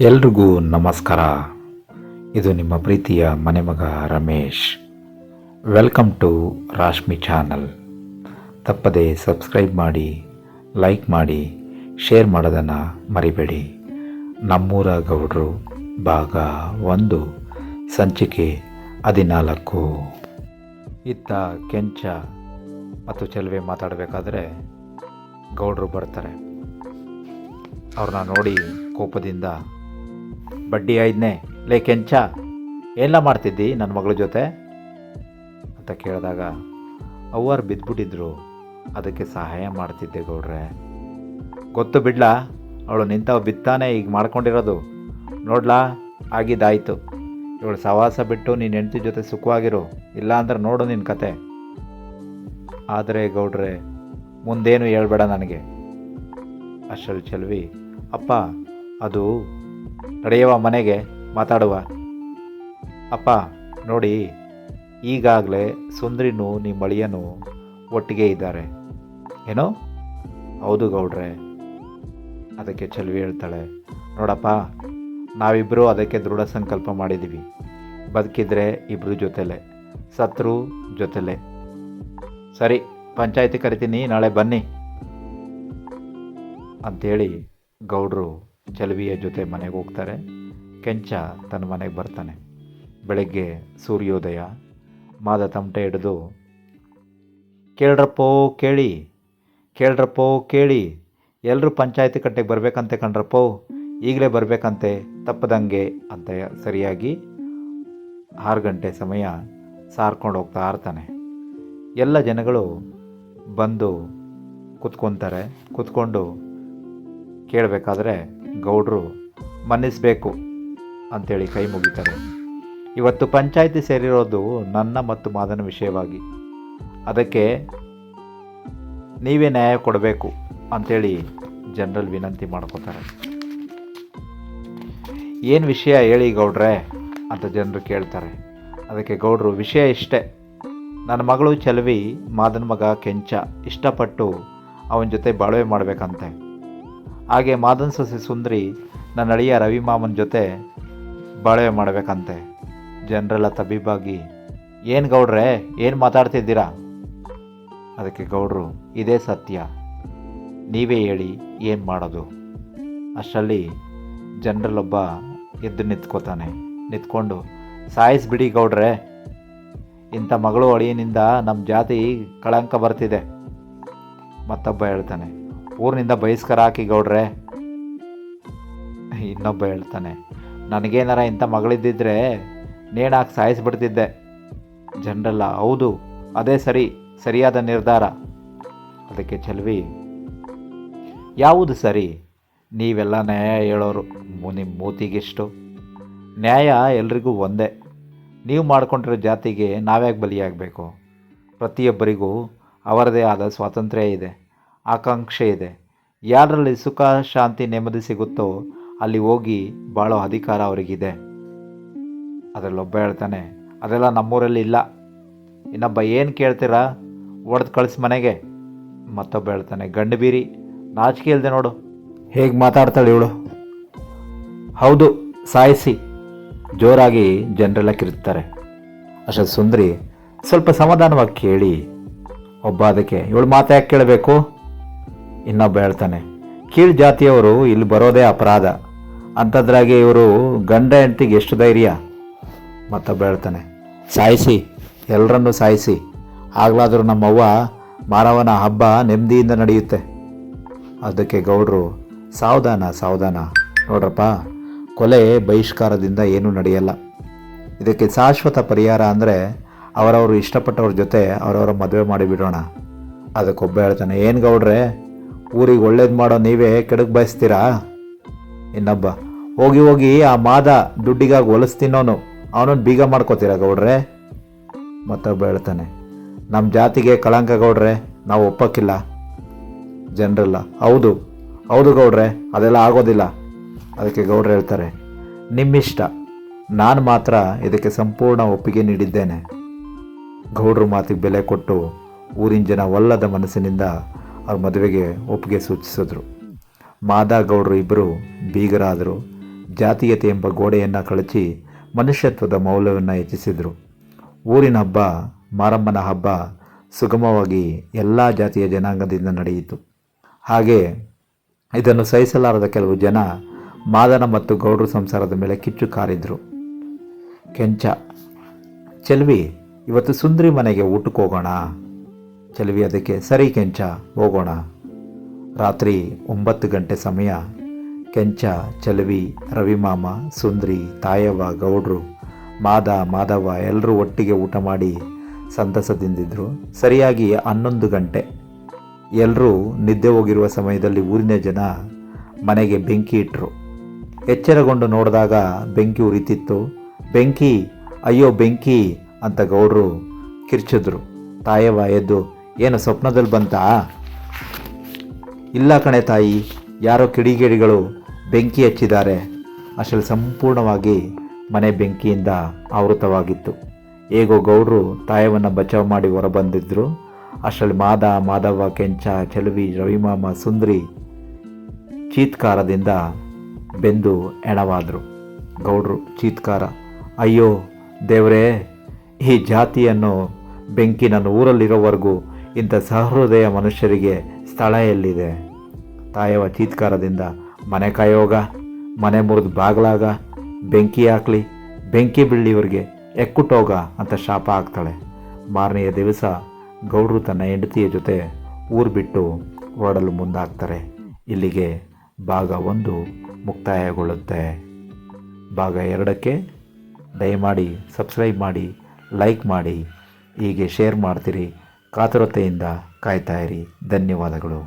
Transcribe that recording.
ಎಲ್ರಿಗೂ ನಮಸ್ಕಾರ. ಇದು ನಿಮ್ಮ ಪ್ರೀತಿಯ ಮನೆಮಗ Ramesh. Welcome to Rashmi channel. ತಪ್ಪದೆ ಸಬ್ಸ್ಕ್ರೈಬ್ ಮಾಡಿ, ಲೈಕ್ ಮಾಡಿ, ಶೇರ್ ಮಾಡೋದನ್ನು ಮರಿಬೇಡಿ. ನಮ್ಮೂರ ಗೌಡ್ರು ಭಾಗ 1 ಸಂಚಿಕೆ 14. ಇತ್ತ ಕೆಂಚ ಮತ್ತು ಚೆಲುವೆ ಮಾತಾಡಬೇಕಾದ್ರೆ ಗೌಡ್ರು ಬರ್ತಾರೆ. ಅವ್ರನ್ನ ನೋಡಿ ಕೋಪದಿಂದ, ಬಡ್ಡಿ ಆಯ್ದನೆ ಲೇ ಕೆಂಚ, ಎಲ್ಲ ಮಾಡ್ತಿದ್ದಿ ನನ್ನ ಮಗಳ ಜೊತೆ ಅಂತ ಕೇಳಿದಾಗ, ಅವ್ವಾರು ಬಿದ್ದುಬಿಟ್ಟಿದ್ರು, ಅದಕ್ಕೆ ಸಹಾಯ ಮಾಡ್ತಿದ್ದೆ ಗೌಡ್ರೆ. ಗೊತ್ತು ಬಿಡ್ಲಾ, ಅವಳು ನಿಂತವ ಬಿತ್ತಾನೆ ಈಗ ಮಾಡ್ಕೊಂಡಿರೋದು. ನೋಡ್ಲಾ, ಆಗಿದ್ದಾಯಿತು. ಇವಳು ಸವಾಸ ಬಿಟ್ಟು ನೀನು ಹೆಂಡತಿ ಜೊತೆ ಸುಖವಾಗಿರು, ಇಲ್ಲ ಅಂದ್ರೆ ನೋಡು ನಿನ್ನ ಕತೆ. ಆದರೆ ಗೌಡ್ರೆ, ಮುಂದೇನು ಹೇಳ್ಬೇಡ ನನಗೆ. ಅಷ್ಟರಲ್ಲಿ ಚೆಲುವಿ, ಅಪ್ಪ ಅದು ನಡೆಯುವ ಮನೆಗೆ ಮಾತಾಡುವ. ಅಪ್ಪ ನೋಡಿ, ಈಗಾಗಲೇ ಸುಂದ್ರಿನೂ ನಿಮ್ಮ ಅಳಿಯನೂ ಒಟ್ಟಿಗೆ ಇದ್ದಾರೆ. ಏನೋ? ಹೌದು ಗೌಡ್ರೆ. ಅದಕ್ಕೆ ಚೆಲುವಿ ಹೇಳ್ತಾಳೆ, ನೋಡಪ್ಪ, ನಾವಿಬ್ಬರೂ ಅದಕ್ಕೆ ದೃಢ ಸಂಕಲ್ಪ ಮಾಡಿದ್ದೀವಿ. ಬದುಕಿದ್ರೆ ಇಬ್ಬರು ಜೊತೆಲೆ, ಸತ್ರು ಜೊತೆಲೆ. ಸರಿ, ಪಂಚಾಯತಿ ಕರಿತೀನಿ, ನಾಳೆ ಬನ್ನಿ ಅಂಥೇಳಿ ಗೌಡ್ರು ಚೆಲುವಿಯ ಜೊತೆ ಮನೆಗೆ ಹೋಗ್ತಾರೆ. ಕೆಂಚ ತನ್ನ ಮನೆಗೆ ಬರ್ತಾನೆ. ಬೆಳಗ್ಗೆ ಸೂರ್ಯೋದಯ. ಮಾದ ತಮಟೆ ಹಿಡಿದು, ಕೇಳ್ರಪ್ಪೋ ಕೇಳಿ, ಕೇಳ್ರಪ್ಪೋ ಕೇಳಿ, ಎಲ್ಲರೂ ಪಂಚಾಯತಿ ಕಟ್ಟೆಗೆ ಬರಬೇಕಂತೆ ಕಣ್ರಪ್ಪೋ, ಈಗಲೇ ಬರಬೇಕಂತೆ ತಪ್ಪದಂಗೆ ಅಂತ ಸರಿಯಾಗಿ 6 ಗಂಟೆ ಸಮಯ ಸಾರ್ಕೊಂಡು ಹೋಗ್ತಾ ಇರ್ತಾನೆ. ಎಲ್ಲ ಜನಗಳು ಬಂದು ಕುತ್ಕೊತಾರೆ. ಕುತ್ಕೊಂಡು ಕೇಳಬೇಕಾದ್ರೆ ಗೌಡ್ರು ಮನ್ನಿಸಬೇಕು ಅಂಥೇಳಿ ಕೈ ಮುಗಿತಾರೆ. ಇವತ್ತು ಪಂಚಾಯಿತಿ ಸೇರಿರೋದು ನನ್ನ ಮತ್ತು ಮಾದನ ವಿಷಯವಾಗಿ, ಅದಕ್ಕೆ ನೀವೇ ನ್ಯಾಯ ಕೊಡಬೇಕು ಅಂಥೇಳಿ ಜನರಲ್ ವಿನಂತಿ ಮಾಡ್ಕೋತಾರೆ. ಏನು ವಿಷಯ ಹೇಳಿ ಗೌಡ್ರೆ ಅಂತ ಜನರು ಕೇಳ್ತಾರೆ. ಅದಕ್ಕೆ ಗೌಡ್ರು, ವಿಷಯ ಇಷ್ಟೇ, ನನ್ನ ಮಗಳು ಚೆಲುವಿ ಮಾದನ ಮಗ ಕೆಂಚ ಇಷ್ಟಪಟ್ಟು ಅವನ ಜೊತೆ ಬಾಳ್ವೆ ಮಾಡಬೇಕಂತೆ. ಹಾಗೆ ಮಾದನ್ ಸೊಸೆ ಸುಂದ್ರಿ ನನ್ನ ಅಳಿಯ ರವಿ ಮಾಮನ ಜೊತೆ ಬಾಳ್ವೆ ಮಾಡಬೇಕಂತೆ. ಜನರೆಲ್ಲ ತಬೀಬಾಗಿ, ಏನು ಗೌಡ್ರೆ, ಏನು ಮಾತಾಡ್ತಿದ್ದೀರಾ? ಅದಕ್ಕೆ ಗೌಡ್ರು, ಇದೇ ಸತ್ಯ, ನೀವೇ ಹೇಳಿ ಏನು ಮಾಡೋದು. ಅಷ್ಟರಲ್ಲಿ ಜನರಲ್ಲೊಬ್ಬ ಎದ್ದು ನಿಂತ್ಕೋತಾನೆ. ನಿಂತ್ಕೊಂಡು, ಸಾಯಿಸ್ಬಿಡಿ ಗೌಡ್ರೆ, ಇಂಥ ಮಗಳು ಅಳಿಯನಿಂದ ನಮ್ಮ ಜಾತಿ ಕಳಂಕ ಬರ್ತಿದೆ. ಮತ್ತೊಬ್ಬ ಹೇಳ್ತಾನೆ, ಊರಿನಿಂದ ಬಹಿಷ್ಕಾರ ಹಾಕಿ ಗೌಡ್ರೆ. ಇನ್ನೊಬ್ಬ ಹೇಳ್ತಾನೆ, ನನಗೇನಾರ ಇಂಥ ಮಗಳಿದ್ದಿದ್ರೆ ನೇಣಾಕಿ ಸಾಯಿಸ್ಬಿಡ್ತಿದ್ದೆ. ಜನರೆಲ್ಲ, ಹೌದು, ಅದೇ ಸರಿಯಾದ ನಿರ್ಧಾರ. ಅದಕ್ಕೆ ಚೆಲುವಿ, ಯಾವುದು ಸರಿ? ನೀವೆಲ್ಲ ನ್ಯಾಯ ಹೇಳೋರು, ನಿಮ್ಮ ಮೂತಿಗಿಷ್ಟು. ನ್ಯಾಯ ಎಲ್ರಿಗೂ ಒಂದೇ. ನೀವು ಮಾಡ್ಕೊಂಡಿರೋ ಜಾತಿಗೆ ನಾವ್ಯಾಕೆ ಬಲಿಯಾಗಬೇಕು? ಪ್ರತಿಯೊಬ್ಬರಿಗೂ ಅವರದೇ ಆದ ಸ್ವಾತಂತ್ರ್ಯ ಇದೆ, ಆಕಾಂಕ್ಷೆ ಇದೆ. ಯಾರಲ್ಲಿ ಸುಖ, ಶಾಂತಿ, ನೆಮ್ಮದಿ ಸಿಗುತ್ತೋ ಅಲ್ಲಿ ಹೋಗಿ ಬಾಳೋ ಅಧಿಕಾರ ಅವರಿಗಿದೆ. ಅದರಲ್ಲೊಬ್ಬ ಹೇಳ್ತಾನೆ, ಅದೆಲ್ಲ ನಮ್ಮೂರಲ್ಲಿ ಇಲ್ಲ. ಇನ್ನೊಬ್ಬ, ಏನು ಕೇಳ್ತೀರಾ, ಒಡೆದು ಕಳಿಸಿ ಮನೆಗೆ. ಮತ್ತೊಬ್ಬ ಹೇಳ್ತಾನೆ, ಗಂಡು ಬೀರಿ, ನಾಚಿಕೆ ಇಲ್ಲದೆ ನೋಡು ಹೇಗೆ ಮಾತಾಡ್ತಾಳೆ ಇವಳು. ಹೌದು, ಸಾಯಿಸಿ. ಜೋರಾಗಿ ಜನರೆಲ್ಲ ಕಿರುತ್ತಾರೆ. ಅಷ್ಟೇ ಸುಂದರಿ ಸ್ವಲ್ಪ ಸಮಾಧಾನವಾಗಿ ಕೇಳಿ. ಒಬ್ಬ ಅದಕ್ಕೆ, ಇವಳು ಮಾತು ಯಾಕೆ ಕೇಳಬೇಕು? ಇನ್ನೊಬ್ಬ ಹೇಳ್ತಾನೆ, ಕೀಳು ಜಾತಿಯವರು ಇಲ್ಲಿ ಬರೋದೇ ಅಪರಾಧ, ಅಂಥದ್ರಾಗೆ ಇವರು ಗಂಡ ಹೆಂಡತಿಗೆ ಎಷ್ಟು ಧೈರ್ಯ? ಮತ್ತೊಬ್ಬ ಹೇಳ್ತಾನೆ, ಸಾಯಿಸಿ, ಎಲ್ಲರನ್ನೂ ಸಾಯಿಸಿ, ಆಗಲಾದರೂ ನಮ್ಮವ್ವ ಮಾರವನ ಹಬ್ಬ ನೆಮ್ಮದಿಯಿಂದ ನಡೆಯುತ್ತೆ. ಅದಕ್ಕೆ ಗೌಡ್ರು, ಸಾವಧಾನ ನೋಡ್ರಪ್ಪ, ಕೊಲೆ ಬಹಿಷ್ಕಾರದಿಂದ ಏನೂ ನಡೆಯಲ್ಲ. ಇದಕ್ಕೆ ಶಾಶ್ವತ ಪರಿಹಾರ ಅಂದರೆ ಅವರವರು ಇಷ್ಟಪಟ್ಟವ್ರ ಜೊತೆ ಅವರವರ ಮದುವೆ ಮಾಡಿಬಿಡೋಣ. ಅದಕ್ಕೊಬ್ಬ ಹೇಳ್ತಾನೆ, ಏನು ಗೌಡ್ರೆ, ಊರಿಗೆ ಒಳ್ಳೇದು ಮಾಡೋ ನೀವೇ ಕೆಡಕ್ಕೆ ಬಯಸ್ತೀರಾ? ಇನ್ನೊಬ್ಬ, ಹೋಗಿ ಆ ಮಾದ ದುಡ್ಡಿಗಾಗಿ ಹೊಲಿಸ್ತೀನೋನು, ಅವನನ್ನು ಬೀಗ ಮಾಡ್ಕೋತೀರಾ ಗೌಡ್ರೆ? ಮತ್ತೊಬ್ಬ ಹೇಳ್ತಾನೆ, ನಮ್ಮ ಜಾತಿಗೆ ಕಳಂಕ ಗೌಡ್ರೆ, ನಾವು ಒಪ್ಪಕ್ಕಿಲ್ಲ. ಜನರಲ್ಲ, ಹೌದು ಗೌಡ್ರೆ, ಅದೆಲ್ಲ ಆಗೋದಿಲ್ಲ. ಅದಕ್ಕೆ ಗೌಡ್ರು ಹೇಳ್ತಾರೆ, ನಿಮ್ಮಿಷ್ಟ, ನಾನು ಮಾತ್ರ ಇದಕ್ಕೆ ಸಂಪೂರ್ಣ ಒಪ್ಪಿಗೆ ನೀಡಿದ್ದೇನೆ. ಗೌಡ್ರ ಮಾತಿಗೆ ಬೆಲೆ ಕೊಟ್ಟು ಊರಿನ ಜನ ಒಲ್ಲದ ಮನಸ್ಸಿನಿಂದ ಅವ್ರ ಮದುವೆಗೆ ಒಪ್ಪಿಗೆ ಸೂಚಿಸಿದ್ರು. ಮಾದ ಗೌಡ್ರು ಇಬ್ಬರು ಬೀಗರಾದರು. ಜಾತೀಯತೆ ಎಂಬ ಗೋಡೆಯನ್ನು ಕಳಚಿ ಮನುಷ್ಯತ್ವದ ಮೌಲ್ಯವನ್ನು ಹೆಚ್ಚಿಸಿದರು. ಊರಿನ ಹಬ್ಬ, ಮಾರಮ್ಮನ ಹಬ್ಬ ಸುಗಮವಾಗಿ ಎಲ್ಲ ಜಾತಿಯ ಜನಾಂಗದಿಂದ ನಡೆಯಿತು. ಹಾಗೆ ಇದನ್ನು ಸಹಿಸಲಾರದ ಕೆಲವು ಜನ ಮಾದನ ಮತ್ತು ಗೌಡ್ರ ಸಂಸಾರದ ಮೇಲೆ ಕಿಚ್ಚು ಕಾರಿದ್ರು. ಕೆಂಚ: ಚೆಲ್ವಿ, ಇವತ್ತು ಸುಂದ್ರಿ ಮನೆಗೆ ಊಟಕ್ಕೆ ಹೋಗೋಣ. ಚೆಲ್ವಿ ಅದಕ್ಕೆ ಸರಿ ಕೆಂಚ, ಹೋಗೋಣ. ರಾತ್ರಿ 9 ಗಂಟೆ ಸಮಯ. ಕೆಂಚ, ಚೆಲ್ವಿ, ರವಿಮಾಮ, ಸುಂದ್ರಿ, ತಾಯವ್ವ, ಗೌಡ್ರು, ಮಾದವ ಎಲ್ಲರೂ ಒಟ್ಟಿಗೆ ಊಟ ಮಾಡಿ ಸಂತಸದಿಂದಿದ್ರು. ಸರಿಯಾಗಿ 11 ಗಂಟೆ. ಎಲ್ಲರೂ ನಿದ್ದೆ ಹೋಗಿರುವ ಸಮಯದಲ್ಲಿ ಊರಿನ ಜನ ಮನೆಗೆ ಬೆಂಕಿ ಇಟ್ಟರು. ಎಚ್ಚರಗೊಂಡು ನೋಡಿದಾಗ ಬೆಂಕಿ ಉರಿತಿತ್ತು. ಬೆಂಕಿ, ಅಯ್ಯೋ ಬೆಂಕಿ ಅಂತ ಗೌಡ್ರು ಕಿರ್ಚಿದ್ರು. ತಾಯವ್ವ ಎದ್ದು, ಏನು ಸ್ವಪ್ನದಲ್ಲಿ ಬಂತಾ? ಇಲ್ಲ ಕಣೆ ತಾಯಿ, ಯಾರೋ ಕಿಡಿಗೇಡಿಗಳು ಬೆಂಕಿ ಹಚ್ಚಿದ್ದಾರೆ. ಅಷ್ಟರಲ್ಲಿ ಸಂಪೂರ್ಣವಾಗಿ ಮನೆ ಬೆಂಕಿಯಿಂದ ಆವೃತವಾಗಿತ್ತು. ಹೇಗೋ ಗೌಡ್ರು ತಾಯವನ್ನು ಬಚಾವ್ ಮಾಡಿ ಹೊರಬಂದಿದ್ರು. ಅಷ್ಟರಲ್ಲಿ ಮಾದವ್ವ, ಕೆಂಚ, ಚೆಲುವಿ, ರವಿಮಾಮ, ಸುಂದ್ರಿ ಚೀತ್ಕಾರದಿಂದ ಬೆಂದು ಹೆಣವಾದರು. ಗೌಡ್ರು ಚೀತ್ಕಾರ: ಅಯ್ಯೋ ದೇವರೇ, ಈ ಜಾತಿಯನ್ನು ಬೆಂಕಿ ನನ್ನ ಊರಲ್ಲಿರೋವರೆಗೂ ಇಂಥ ಸಹೃದಯ ಮನುಷ್ಯರಿಗೆ ಸ್ಥಳ ಎಲ್ಲಿದೆ? ತಾಯವ ಚೀತ್ಕಾರದಿಂದ: ಮನೆ ಕಾಯೋಗ, ಮನೆ ಮುರಿದು ಬಾಗ್ಲಾಗ, ಬೆಂಕಿ ಹಾಕ್ಲಿ, ಬೆಂಕಿ ಬೀಳಲಿ ಇವ್ರಿಗೆ, ಎಕ್ಕುಟ್ಟೋಗ ಅಂತ ಶಾಪ ಹಾಕ್ತಾಳೆ. ಮಾರನೆಯ ದಿವಸ ಗೌಡ್ರು ತನ್ನ ಹೆಂಡತಿಯ ಜೊತೆ ಊರು ಬಿಟ್ಟು ಹೊರಡಲು ಮುಂದಾಗ್ತಾರೆ. ಇಲ್ಲಿಗೆ ಭಾಗ 1 ಮುಕ್ತಾಯಗೊಳ್ಳುತ್ತೆ. ಭಾಗ 2ಕ್ಕೆ ದಯಮಾಡಿ ಸಬ್ಸ್ಕ್ರೈಬ್ ಮಾಡಿ, ಲೈಕ್ ಮಾಡಿ, ಹೀಗೆ ಶೇರ್ ಮಾಡ್ತೀರಿ. ಕಾತುರತೆಯಿಂದ ಕಾಯ್ತಾಯಿರಿ. ಧನ್ಯವಾದಗಳು.